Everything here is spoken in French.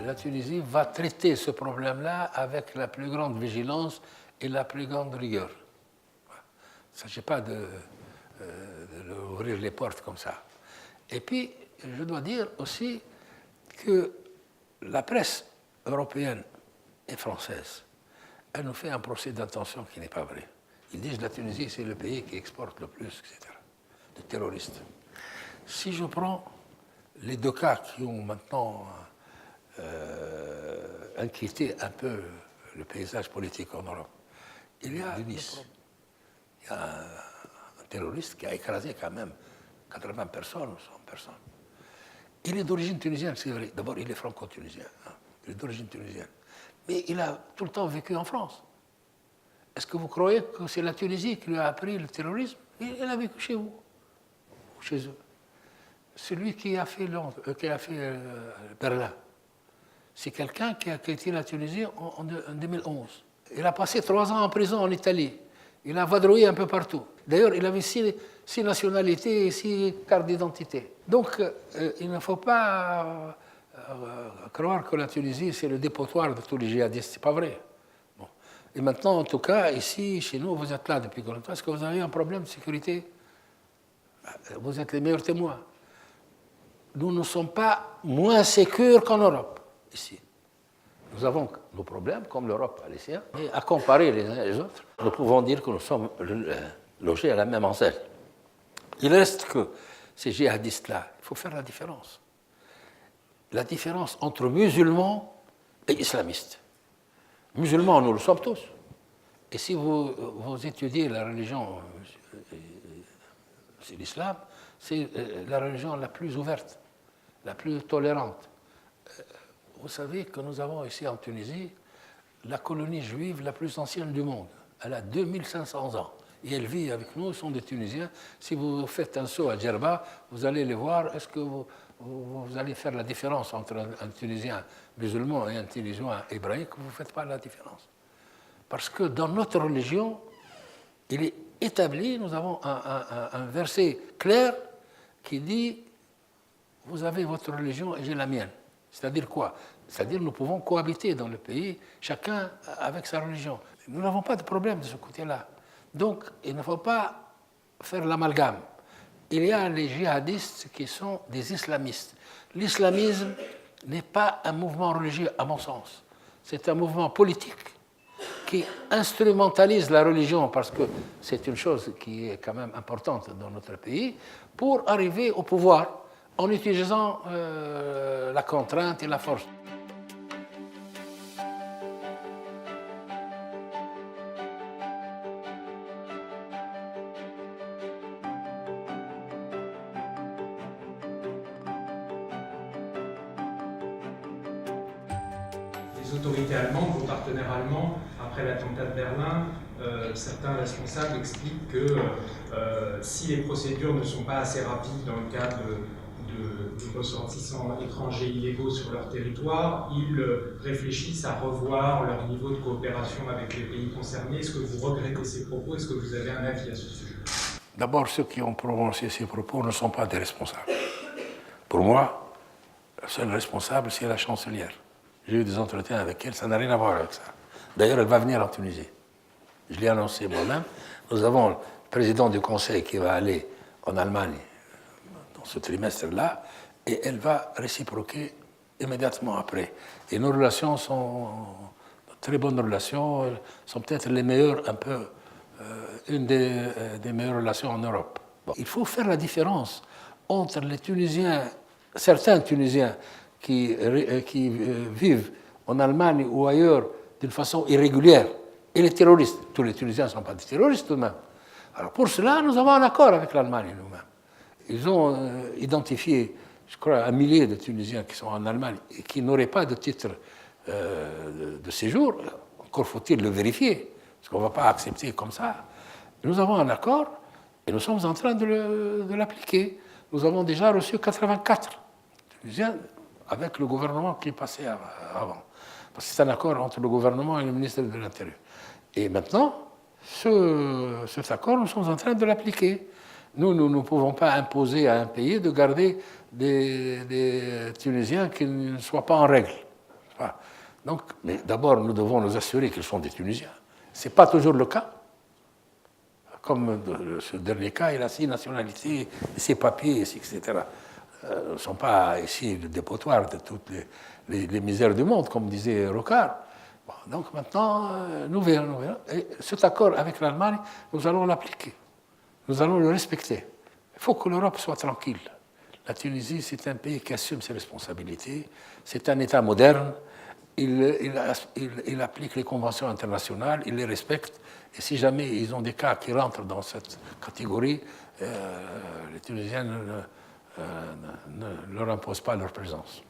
la Tunisie va traiter ce problème-là avec la plus grande vigilance et la plus grande rigueur. Il ne s'agit pas de ouvrir les portes comme ça. Et puis, je dois dire aussi que la presse européenne et française, elle nous fait un procès d'intention qui n'est pas vrai. Ils disent que la Tunisie, c'est le pays qui exporte le plus, etc., de terroristes. Si je prends les deux cas qui ont maintenant inquiété un peu le paysage politique en Europe, il y a Nice. Il y a un terroriste qui a écrasé quand même 80 personnes ou 100 personnes. Il est d'origine tunisienne, c'est vrai. D'abord, il est franco-tunisien. Hein. Il est d'origine tunisienne. Mais il a tout le temps vécu en France. Est-ce que vous croyez que c'est la Tunisie qui lui a appris le terrorisme? Il a vécu chez vous, ou chez eux. Celui qui a fait Berlin, c'est quelqu'un qui a quitté la Tunisie en 2011. Il a passé 3 ans en prison en Italie. Il a vadrouillé un peu partout. D'ailleurs, il avait 6 nationalités et 6 cartes d'identité. Donc, il ne faut pas croire que la Tunisie, c'est le dépotoir de tous les djihadistes. Ce n'est pas vrai. Bon. Et maintenant, en tout cas, ici, chez nous, vous êtes là depuis combien de temps? Est-ce que vous avez un problème de sécurité? Vous êtes les meilleurs témoins. Nous ne sommes pas moins sécures qu'en Europe, ici. Nous avons nos problèmes, comme l'Europe a les siens, mais à comparer les uns et les autres, nous pouvons dire que nous sommes logés à la même enseigne. Il reste que ces djihadistes-là, il faut faire la différence. La différence entre musulmans et islamistes. Musulmans, nous le sommes tous. Et si vous étudiez la religion, c'est l'islam, c'est la religion la plus ouverte, la plus tolérante. Vous savez que nous avons ici en Tunisie la colonie juive la plus ancienne du monde. Elle a 2500 ans. Et elle vit avec nous, ils sont des Tunisiens. Si vous faites un saut à Djerba, vous allez les voir. Est-ce que vous allez faire la différence entre un Tunisien musulman et un Tunisien hébraïque? Vous ne faites pas la différence. Parce que dans notre religion, il est établi, nous avons un verset clair qui dit « Vous avez votre religion et j'ai la mienne ». C'est-à-dire quoi? C'est-à-dire nous pouvons cohabiter dans le pays, chacun avec sa religion. Nous n'avons pas de problème de ce côté-là. Donc, il ne faut pas faire l'amalgame. Il y a les djihadistes qui sont des islamistes. L'islamisme n'est pas un mouvement religieux, à mon sens. C'est un mouvement politique qui instrumentalise la religion, parce que c'est une chose qui est quand même importante dans notre pays, pour arriver au pouvoir en utilisant la contrainte et la force. Les autorités allemandes, vos partenaires allemands, après l'attentat de Berlin, certains responsables expliquent que si les procédures ne sont pas assez rapides dans le cas de ressortissants étrangers illégaux sur leur territoire, ils réfléchissent à revoir leur niveau de coopération avec les pays concernés. Est-ce que vous regrettez ces propos? Est-ce que vous avez un avis à ce sujet? D'abord, ceux qui ont prononcé ces propos ne sont pas des responsables. Pour moi, le seul responsable, c'est la chancelière. J'ai eu des entretiens avec elle, ça n'a rien à voir avec ça. D'ailleurs, elle va venir en Tunisie. Je l'ai annoncé moi-même. Nous avons le président du Conseil qui va aller en Allemagne dans ce trimestre-là, et elle va réciproquer immédiatement après. Et nos relations sont de très bonnes relations, sont peut-être les meilleures, un peu, une des meilleures relations en Europe. Bon. Il faut faire la différence entre les Tunisiens, certains Tunisiens qui vivent en Allemagne ou ailleurs d'une façon irrégulière, et les terroristes. Tous les Tunisiens ne sont pas des terroristes tout de même. Alors pour cela, nous avons un accord avec l'Allemagne nous-mêmes. Ils ont identifié, je crois, 1 millier de Tunisiens qui sont en Allemagne et qui n'auraient pas de titre de séjour. Encore faut-il le vérifier, parce qu'on ne va pas accepter comme ça. Nous avons un accord et nous sommes en train de l'appliquer. Nous avons déjà reçu 84 Tunisiens avec le gouvernement qui est passé avant. Parce que c'est un accord entre le gouvernement et le ministère de l'Intérieur. Et maintenant, cet accord, nous sommes en train de l'appliquer. Nous ne pouvons pas imposer à un pays de garder des Tunisiens qui ne soient pas en règle. Voilà. Donc, mais d'abord, nous devons nous assurer qu'ils sont des Tunisiens. Ce n'est pas toujours le cas. Comme ce dernier cas, il a 6 nationalités, 6 papiers, etc. Ne sont pas ici le dépotoir de toutes les misères du monde, comme disait Rocard. Bon, donc maintenant, nous verrons. Et cet accord avec l'Allemagne, nous allons l'appliquer. Nous allons le respecter. Il faut que l'Europe soit tranquille. La Tunisie, c'est un pays qui assume ses responsabilités. C'est un État moderne. Il applique les conventions internationales, il les respecte. Et si jamais ils ont des cas qui rentrent dans cette catégorie, les Tunisiens ne leur imposent pas leur présence.